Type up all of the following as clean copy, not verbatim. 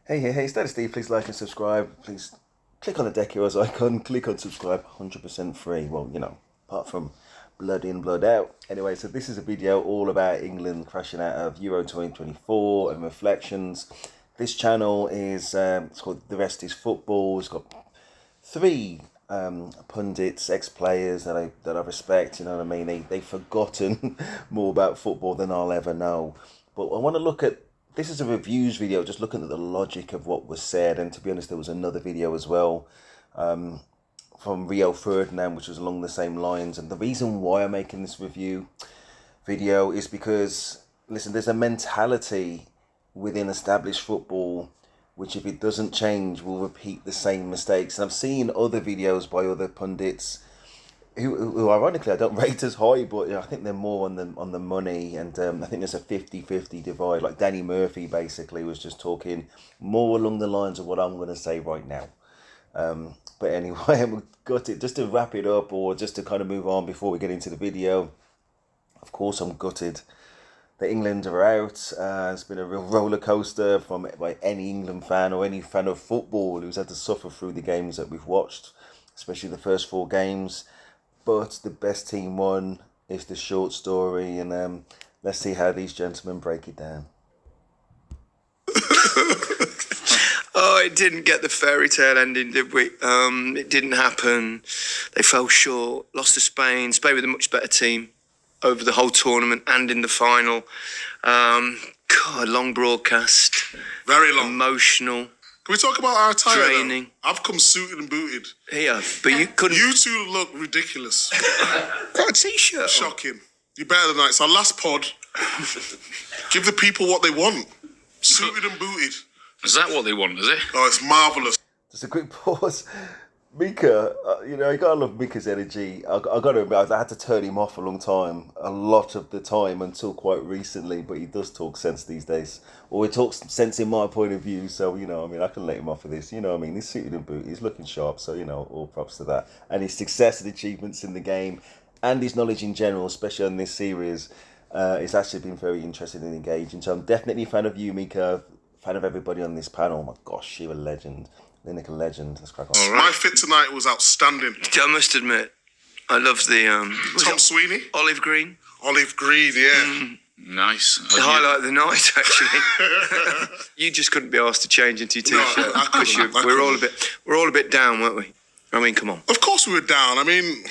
Hey, Status Steve, please like and subscribe. Please click on the Deck Heroes icon, click on subscribe, 100% free. Well, apart from blood in, blood out. Anyway, so this is a video all about England crashing out of Euro 2024 and reflections. This channel is it's called The Rest is Football. It's got three pundits, ex-players that I respect. You know what I mean? They've forgotten more about football than I'll ever know. But I want to look at, this is a reviews video, just looking at the logic of what was said. And to be honest, there was another video as well from Rio Ferdinand, which was along the same lines. And the reason why I'm making this review video is because, listen, there's a mentality within established football which, if it doesn't change, will repeat the same mistakes. And I've seen other videos by other pundits who ironically I don't rate as high, but I think they're more on the money, and I think there's a 50-50 divide. Like Danny Murphy basically was just talking more along the lines of what I'm going to say right now. But anyway, we've got it. Just to wrap it up, or just to kind of move on before we get into the video. Of course, I'm gutted that England are out. It's been a real roller coaster by any England fan or any fan of football who's had to suffer through the games that we've watched, especially the first 4 games. But the best team won is the short story, and let's see how these gentlemen break it down. Oh, it didn't get the fairy tale ending, did we? It didn't happen. They fell short, lost to Spain. Spain with a much better team over the whole tournament and in the final. God, long broadcast. Very long. Emotional. Can we talk about our attire? Draining. Though? I've come suited and booted. Yeah, but you couldn't. You two look ridiculous. Got a t-shirt on. Shocking. You're better than that. It's our last pod. Give the people what they want. Suited and booted. Is that what they want, is it? Oh, it's marvellous. Just a quick pause. Mika, you gotta love Mika's energy. I gotta admit, I had to turn him off a lot of the time until quite recently. But he does talk sense these days, or he talks sense in my point of view. So I can let him off of this. He's suited and booted, he's looking sharp. So all props to that. And his success and achievements in the game, and his knowledge in general, especially on this series, it's actually been very interesting and engaging. So I'm definitely a fan of you, Mika. Fan of everybody on this panel. Oh my gosh, you're a legend. Clinical legend. Let's crack on. Right. My fit tonight was outstanding. I must admit, I love the Tom Sweeney, olive green. Olive green, yeah. Nice. The highlight of the night, actually. You just couldn't be asked to change into your t-shirt. No, I couldn't. We're all a bit down, weren't we? I mean, come on. Of course we were down. I mean,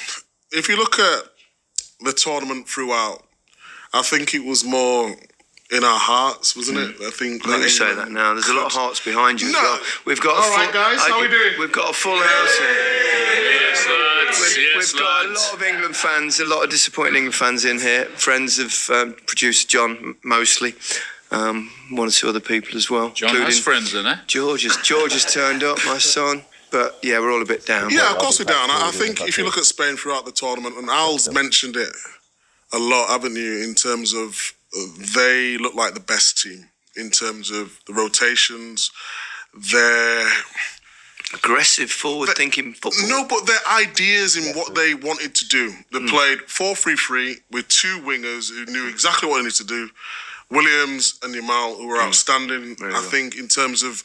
if you look at the tournament throughout, I think it was more in our hearts, wasn't it? I think. Let me say that now. There's a lot of hearts behind you as well. We've got all right, guys. How we doing? We've got a full house here. Yes, lads. We've got a lot of England fans, a lot of disappointing England fans in here. Friends of producer John, mostly. 1 or 2 other people as well. John has friends, isn't it? George has turned up, my son. But yeah, we're all a bit down. Yeah, of course we're down. I think if you look at Spain throughout the tournament, and Al's mentioned it a lot, haven't you, in terms of they look like the best team in terms of the rotations, their aggressive, forward-thinking football. No, but their ideas in what they wanted to do. They played 4-3-3 with 2 wingers who knew exactly what they needed to do. Williams and Yamal, who were outstanding. I think in terms of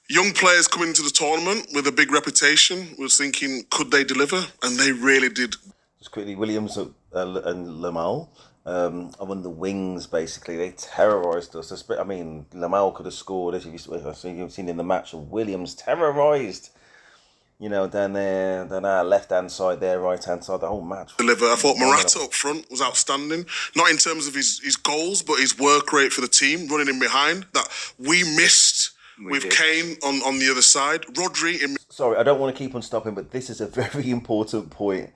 young players coming into the tournament with a big reputation, was thinking, could they deliver? And they really did. Just quickly, Williams and Lamal. On the wings, basically, they terrorised us. I mean, Lamal could have scored, as you've seen in the match. Williams terrorised, down there, down our left-hand side, there, right-hand side, the whole match. Deliver. I thought Morata up front was outstanding. Not in terms of his goals, but his work rate for the team, running in behind, that we missed with Kane on the other side. Rodri. Sorry, I don't want to keep on stopping, but this is a very important point.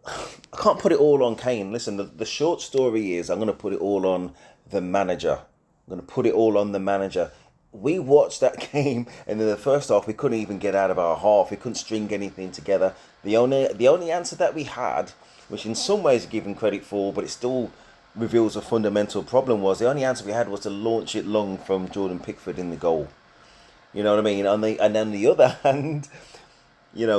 I can't put it all on Kane. Listen, the short story is I'm going to put it all on the manager. I'm going to put it all on the manager. We watched that game, and in the first half, we couldn't even get out of our half. We couldn't string anything together. The only answer that we had, which in some ways I give him credit for, but it still reveals a fundamental problem, was the only answer we had was to launch it long from Jordan Pickford in the goal. You know what I mean? And on the other hand,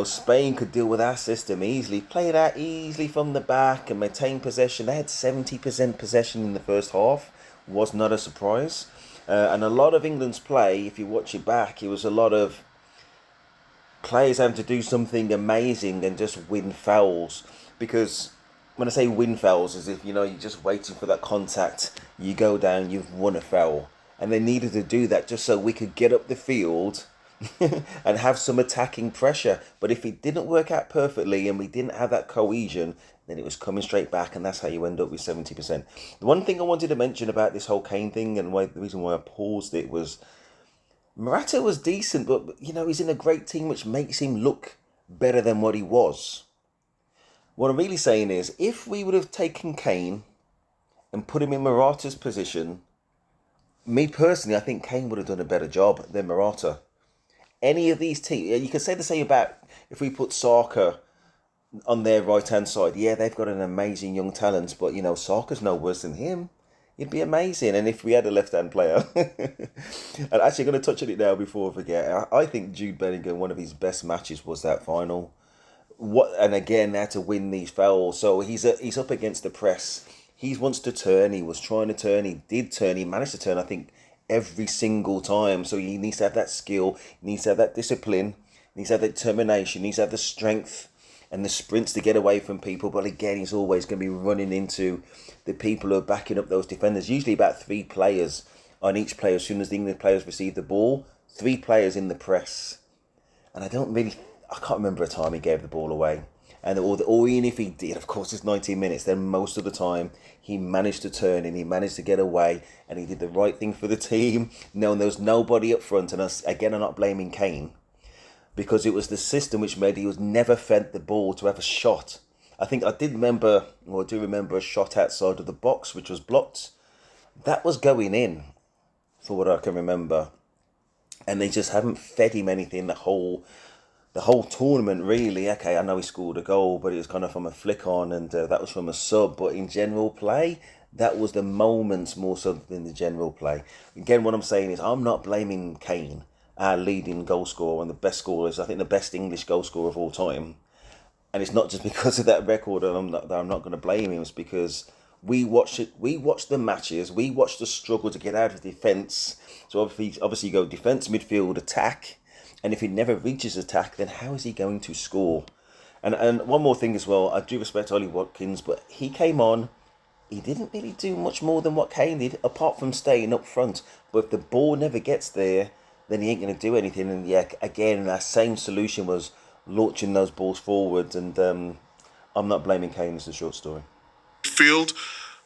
Spain could deal with our system easily, play it out easily from the back and maintain possession. They had 70% possession in the first half. Was not a surprise. And a lot of England's play, if you watch it back, it was a lot of players having to do something amazing and just win fouls. Because when I say win fouls, as if, you're just waiting for that contact, you go down, you've won a foul. And they needed to do that just so we could get up the field and have some attacking pressure. But if it didn't work out perfectly and we didn't have that cohesion, then it was coming straight back, and that's how you end up with 70%. The one thing I wanted to mention about this whole Kane thing, and the reason why I paused it, was Morata was decent, but he's in a great team, which makes him look better than what he was. What I'm really saying is, if we would have taken Kane and put him in Morata's position, me personally, I think Kane would have done a better job than Morata. Any of these teams, you could say the same about if we put Saka on their right-hand side. Yeah, they've got an amazing young talent, but, Saka's no worse than him. It'd be amazing. And if we had a left-hand player, and actually I'm going to touch on it now before I forget, I think Jude Bellingham, one of his best matches was that final. And again, they had to win these fouls. So he's up against the press. He wants to turn. He was trying to turn. He did turn. He managed to turn, I think, every single time. So he needs to have that skill. He needs to have that discipline. He needs to have the determination. He needs to have the strength and the sprints to get away from people. But again, he's always going to be running into the people who are backing up those defenders. Usually about 3 players on each player. As soon as the English players receive the ball, 3 players in the press. And I can't remember a time he gave the ball away. And or even if he did, of course, it's 19 minutes. Then most of the time, he managed to turn and he managed to get away. And he did the right thing for the team. Knowing there was nobody up front. And again, I'm not blaming Kane, because it was the system which made he was never fed the ball to have a shot. I do remember a shot outside of the box which was blocked. That was going in, for what I can remember. And they just haven't fed him anything the whole tournament, really. Okay, I know he scored a goal, but it was kind of from a flick on, and that was from a sub. But in general play, that was the moments more so than the general play. Again, what I'm saying is, I'm not blaming Kane, our leading goal scorer and the best scorers. I think the best English goal scorer of all time. And it's not just because of that record that I'm not going to blame him. It's because we watched the matches, we watched the struggle to get out of defence. So obviously you go defence, midfield, attack. And if he never reaches attack, then how is he going to score? And one more thing as well, I do respect Ollie Watkins, but he came on, he didn't really do much more than what Kane did, apart from staying up front. But if the ball never gets there, then he ain't going to do anything. And yeah, again, that same solution was launching those balls forward. And I'm not blaming Kane as the short story. Field,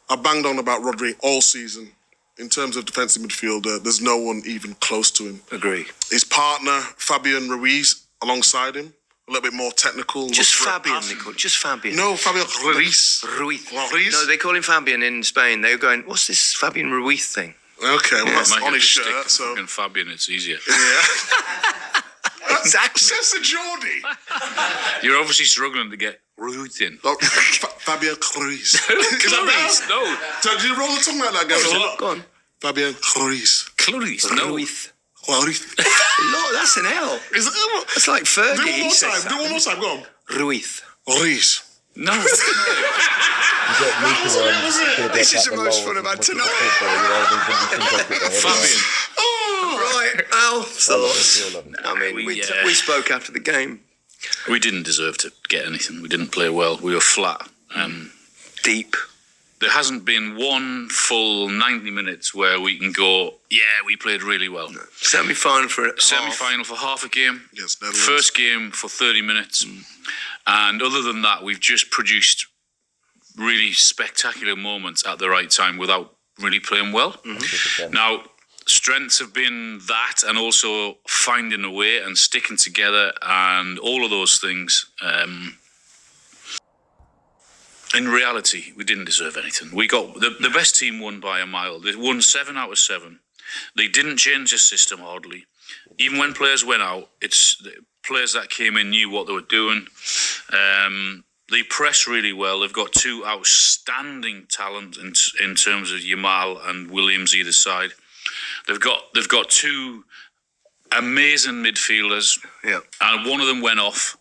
I banged on about Rodri all season. In terms of defensive midfielder, there's no one even close to him. Agree. His partner, Fabian Ruiz, alongside him, a little bit more technical. Just Fabian, they call it. Just Fabian. No, Fabian Ruiz. Ruiz. Ruiz? No, they call him Fabian in Spain. They were going, what's this Fabian Ruiz thing? Okay, well, that's Might on have his to stick shirt, so... fucking Fabian, it's easier. Yeah. Exactly. Says the Geordie. You're obviously struggling to get root in. Oh, Fabian Ruiz. Clarice, no. So did you roll the tongue like that, guys? Go on. Fabian Ruiz. Clarice, no. Ruiz. Ruiz. Look, that's an L. Is it? It's like Fergie. Do it one He more says time. that. Do it one more time. Go on. Ruiz. Ruiz. No. This is the most fun I've had tonight. Fabian. Right, Al, thoughts? I mean, we spoke after the game. We didn't deserve to get anything. We didn't play well. We were flat. Deep. There hasn't been one full 90 minutes where we can go, yeah, we played really well. Semi-final for it. Semi-final for half a game. Yes, Netherlands. First game for 30 minutes. And other than that, we've just produced really spectacular moments at the right time without really playing well. Now, strengths have been that, and also finding a way and sticking together and all of those things. In reality, we didn't deserve anything. We got the best team won by a mile. They won 7 out of 7. They didn't change the system hardly. Even when players went out, it's the players that came in knew what they were doing. They press really well. They've got 2 outstanding talent in terms of Yamal and Williams either side. They've got 2 amazing midfielders. Yeah. And one of them went off.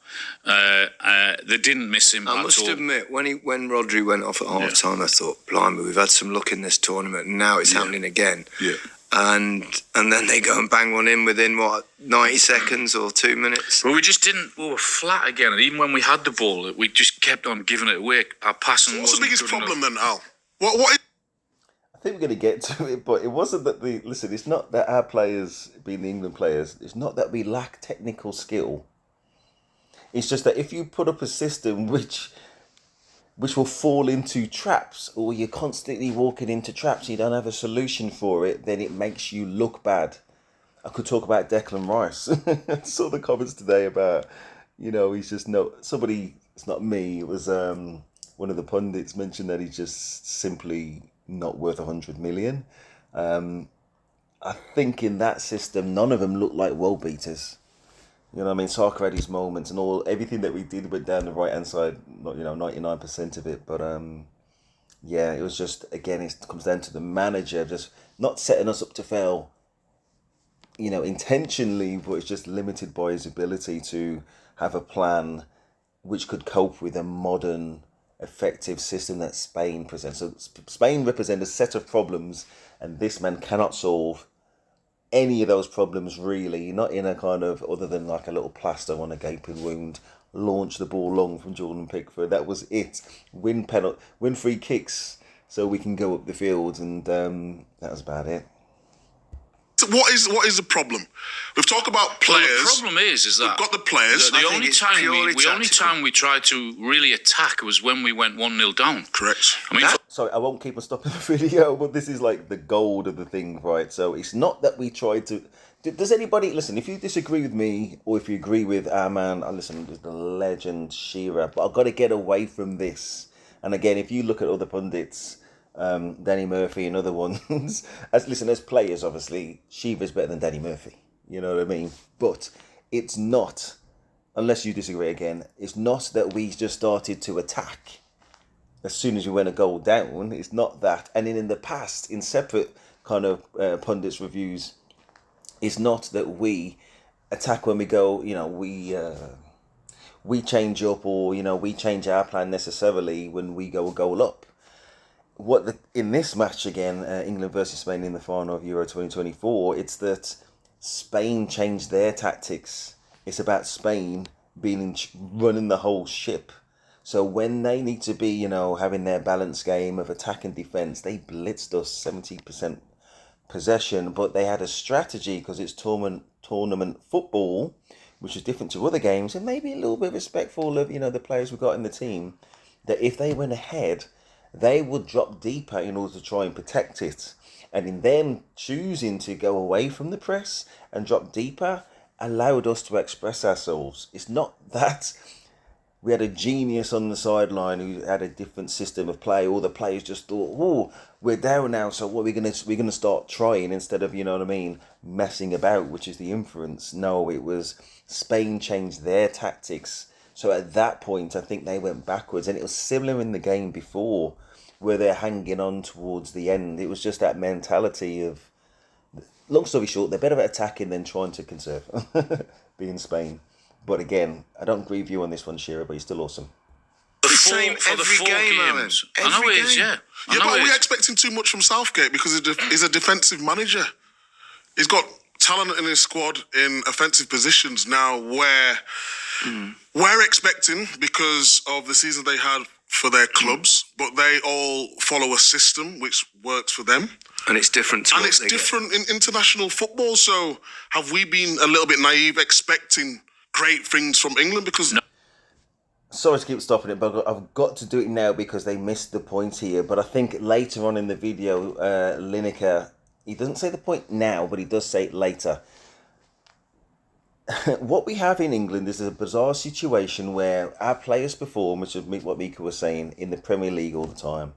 They didn't miss him at all. I must admit, when Rodri went off at half time, I thought, blimey, we've had some luck in this tournament, and now it's happening again. Yeah. and then they go and bang one in within 90 seconds or 2 minutes. Well, we were flat again. And even when we had the ball, we just kept on giving it away. Our passing What's the wasn't biggest good problem enough. then, Al? What is I think we're going to get to it, but it wasn't that listen, it's not that our players, being the England players, it's not that we lack technical skill. It's just that if you put up a system which will fall into traps, or you're constantly walking into traps, you don't have a solution for it, then it makes you look bad. I could talk about Declan Rice. I saw the comments today about, he's just somebody, it's not me, it was one of the pundits mentioned that he's just simply not worth 100 million. I think in that system, none of them look like world beaters. You know what I mean? Saka had his moments and everything that we did went down the right hand side, not 99% of it. But yeah, it was just, again, it comes down to the manager just not setting us up to fail, intentionally, but it's just limited by his ability to have a plan which could cope with a modern, effective system that Spain presents. So Spain represents a set of problems, and this man cannot solve any of those problems really, not in a kind of, other than like a little plaster on a gaping wound, launch the ball long from Jordan Pickford. That was it. Win free kicks so we can go up the field, and that was about it. what is the problem? We've talked about players. Well, the problem is that we've got the players. The only time we tried to really attack was when we went 1-0 down. Correct. I mean, Sorry, I won't keep on stopping the video, but this is like the gold of the thing, right? So it's not that we tried to... Does anybody... Listen, if you disagree with me, or if you agree with our man, listen, there's the legend Shearer, but I've got to get away from this. And again, if you look at other pundits, Danny Murphy and other ones, as players, obviously, Shearer's better than Danny Murphy. You know what I mean? But it's not, unless you disagree again, it's not that we just started to attack as soon as we went a goal down. It's not that. And in the past, in separate kind of pundits reviews, it's not that we attack when we go, we change up, or, we change our plan necessarily when we go a goal up. In this match again, England versus Spain in the final of Euro 2024, it's that Spain changed their tactics. It's about Spain running the whole ship. So when they need to be, having their balanced game of attack and defence, they blitzed us 70% possession, but they had a strategy because it's tournament football, which is different to other games, and maybe a little bit respectful of, the players we've got in the team, that if they went ahead, they would drop deeper in order to try and protect it. And in them choosing to go away from the press and drop deeper, allowed us to express ourselves. It's not that we had a genius on the sideline who had a different system of play. All the players just thought, "Oh, we're down now, so what we're gonna start trying," instead of, messing about, which is the inference. No, it was Spain changed their tactics. So at that point, I think they went backwards, and it was similar in the game before, where they're hanging on towards the end. It was just that mentality of, long story short, they're better at attacking than trying to conserve, being Spain. But again, I don't agree with you on this one, Shearer, but you're still awesome. The same every game, Alan. I know it is, yeah. Yeah, but are we expecting too much from Southgate? Because he's a defensive manager. He's got talent in his squad in offensive positions now where we're expecting, because of the season they had for their clubs, but they all follow a system which works for them. And it's different to And it's different in international football. So have we been a little bit naive expecting great things from England? Because... No. Sorry to keep stopping it, but I've got to do it now because they missed the point here. But I think later on in the video, Lineker, he doesn't say the point now, but he does say it later. What we have in England is a bizarre situation where our players perform, which is what Mika was saying, in the Premier League all the time.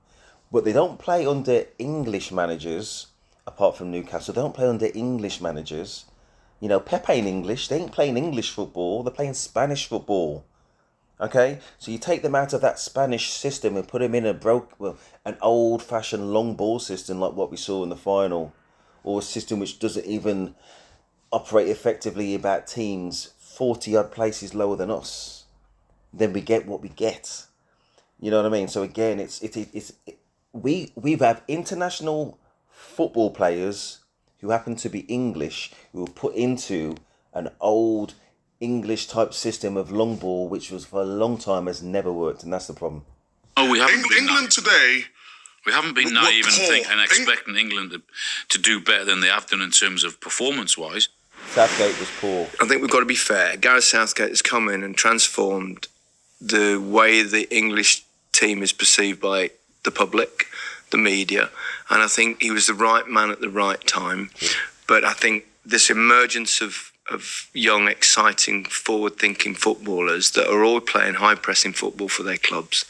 But they don't play under English managers, apart from Newcastle. They don't play under English managers. Pep ain't English. They ain't playing English football. They're playing Spanish football. Okay? So you take them out of that Spanish system and put them in an old-fashioned long ball system like what we saw in the final, or a system which doesn't even operate effectively about teams 40-odd places lower than us. Then we get what we get. You know what I mean? So again, we have international football players who happen to be English, who were put into an old English type system of long ball, which was for a long time has never worked, and that's the problem. Oh, we haven't been England today. We haven't been naive and expecting England to do better than they have done in terms of performance-wise. Southgate was poor. I think we've got to be fair. Gareth Southgate has come in and transformed the way the English team is perceived by the public, the media, and I think he was the right man at the right time. But I think this emergence of young, exciting, forward-thinking footballers that are all playing high-pressing football for their clubs,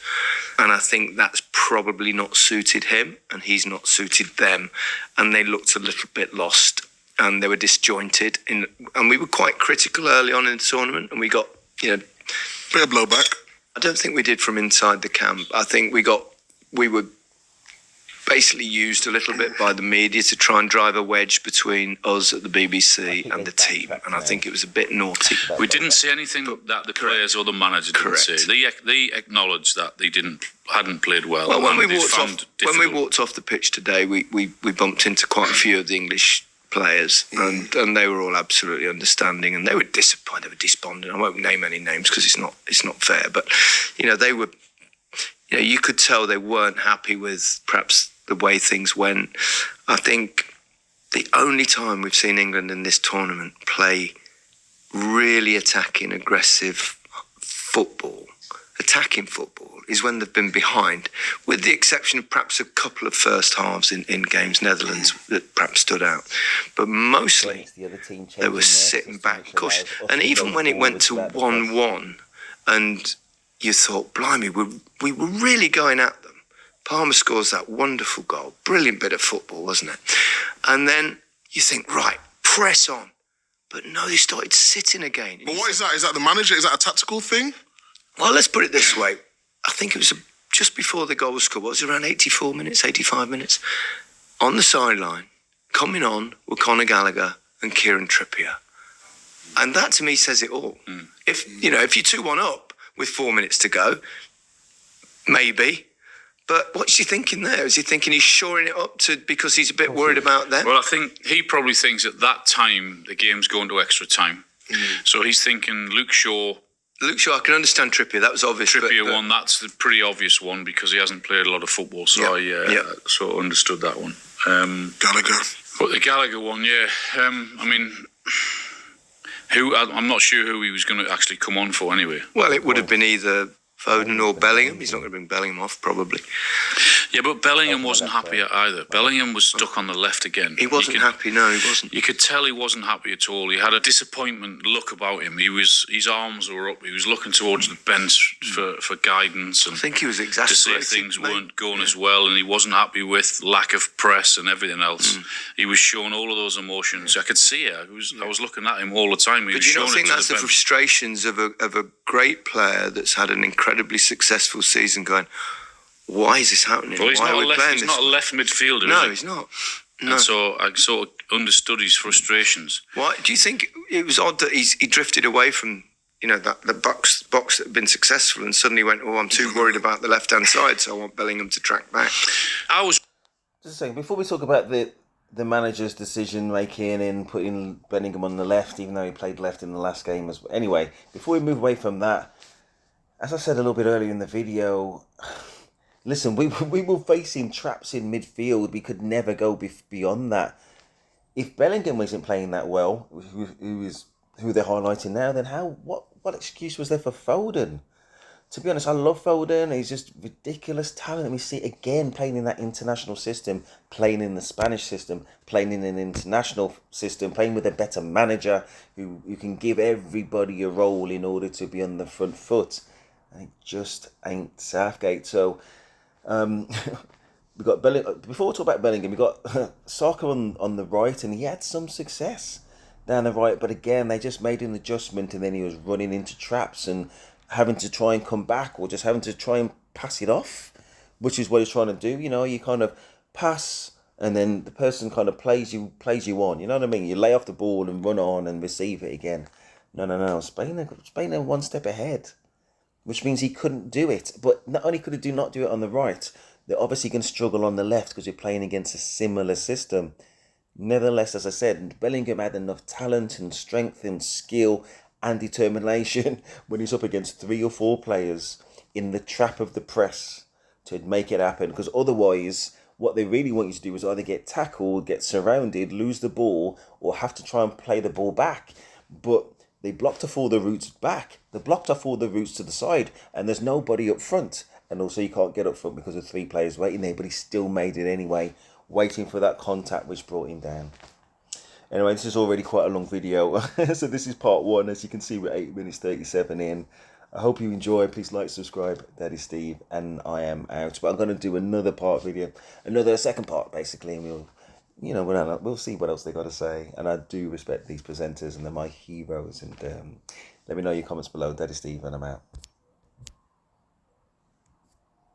and I think that's probably not suited him, and he's not suited them, and they looked a little bit lost, and they were disjointed. And we were quite critical early on in the tournament, and we got, bit of blowback. I don't think we did from inside the camp. I think we were basically used a little bit by the media to try and drive a wedge between us at the BBC and the team, and I think it was a bit naughty. We didn't see anything that the players or the manager didn't see. They acknowledged that they hadn't played well. Well, when we walked off the pitch today, we bumped into quite a few of the English players, and they were all absolutely understanding, and they were disappointed, they were despondent. I won't name any names because it's not fair, but they were. You could tell they weren't happy with perhaps the way things went. I think the only time we've seen England in this tournament play really attacking, aggressive football, is when they've been behind, with the exception of perhaps a couple of first halves in games, Netherlands, that perhaps stood out. But mostly they were sitting back. Of course, and even when it went to 1-1 and you thought, blimey, we were really going at them. Palmer scores that wonderful goal. Brilliant bit of football, wasn't it? And then you think, right, press on. But no, they started sitting again. But what is that? Is that the manager? Is that a tactical thing? Well, let's put it this way. I think it was just before the goal was scored. What was it, around 84 minutes, 85 minutes? On the sideline, coming on were Conor Gallagher and Kieran Trippier. And that to me says it all. If you're 2-1 up with 4 minutes to go, maybe. But what's he thinking there? Is he thinking he's shoring it up because he's a bit worried about them? Well, I think he probably thinks at that time the game's going to extra time. So he's thinking Luke Shaw, I can understand Trippier. That was obvious. Trippier one, that's the pretty obvious one because he hasn't played a lot of football. So I sort of understood that one. Gallagher. But the Gallagher one, I'm not sure who he was going to actually come on for anyway. Well, it would have been either Foden or Bellingham. He's not going to bring Bellingham off, probably. Yeah, but Bellingham wasn't happy either. Bellingham was stuck on the left again. He wasn't happy, no, he wasn't. You could tell he wasn't happy at all. He had a disappointment look about him. His arms were up. He was looking towards the bench for guidance. And I think he was to exasperated. say things weren't going as well, and he wasn't happy with lack of press and everything else. He was showing all of those emotions. I could see it. I was looking at him all the time. But you don't think that's the frustrations of a great player that's had an incredibly successful season going, why is this happening? Well, he's Why not are we playing he's this not a way? left midfielder, No, is he? he's not. No. And so I sort of understood his frustrations. Why do you think it was odd that he drifted away from the box that had been successful and suddenly went, oh, I'm too worried about the left hand side, so I want Bellingham to track back. I was Just a second, before we talk about the manager's decision making in putting Bellingham on the left, even though he played left in the last game as well. Anyway, before we move away from that, as I said a little bit earlier in the video, listen, we were facing traps in midfield. We could never go beyond that. If Bellingham wasn't playing that well, who they're highlighting now, then what excuse was there for Foden? To be honest, I love Foden. He's just ridiculous talent. We see it again playing in that international system, playing in the Spanish system, playing in an international system, playing with a better manager who can give everybody a role in order to be on the front foot. And it just ain't Southgate. So we got Bellingham. Before we talk about Bellingham, we got Saka on the right, and he had some success down the right. But again, they just made an adjustment, and then he was running into traps and having to try and come back, or just having to try and pass it off, which is what he's trying to do. You kind of pass, and then the person kind of plays you on. You know what I mean? You lay off the ball and run on and receive it again. No. Spain are one step ahead, which means he couldn't do it. But not only could he not do it on the right, they're obviously going to struggle on the left because you're playing against a similar system. Nevertheless, as I said, Bellingham had enough talent and strength and skill and determination when he's up against 3 or 4 players in the trap of the press to make it happen. Because otherwise, what they really want you to do is either get tackled, get surrounded, lose the ball, or have to try and play the ball back. But they blocked off all the routes back. They blocked off all the routes to the side, and there's nobody up front. And also, you can't get up front because of 3 players waiting there. But he still made it anyway, waiting for that contact which brought him down. Anyway, this is already quite a long video. So this is part 1. As you can see, we're 8 minutes 37 in. I hope you enjoy. Please like, subscribe. That is Steve, and I am out. But I'm going to do another part video, another second part, basically, and we'll see what else they got to say. And I do respect these presenters, and they're my heroes. And let me know your comments below. That is Steve, and I'm out.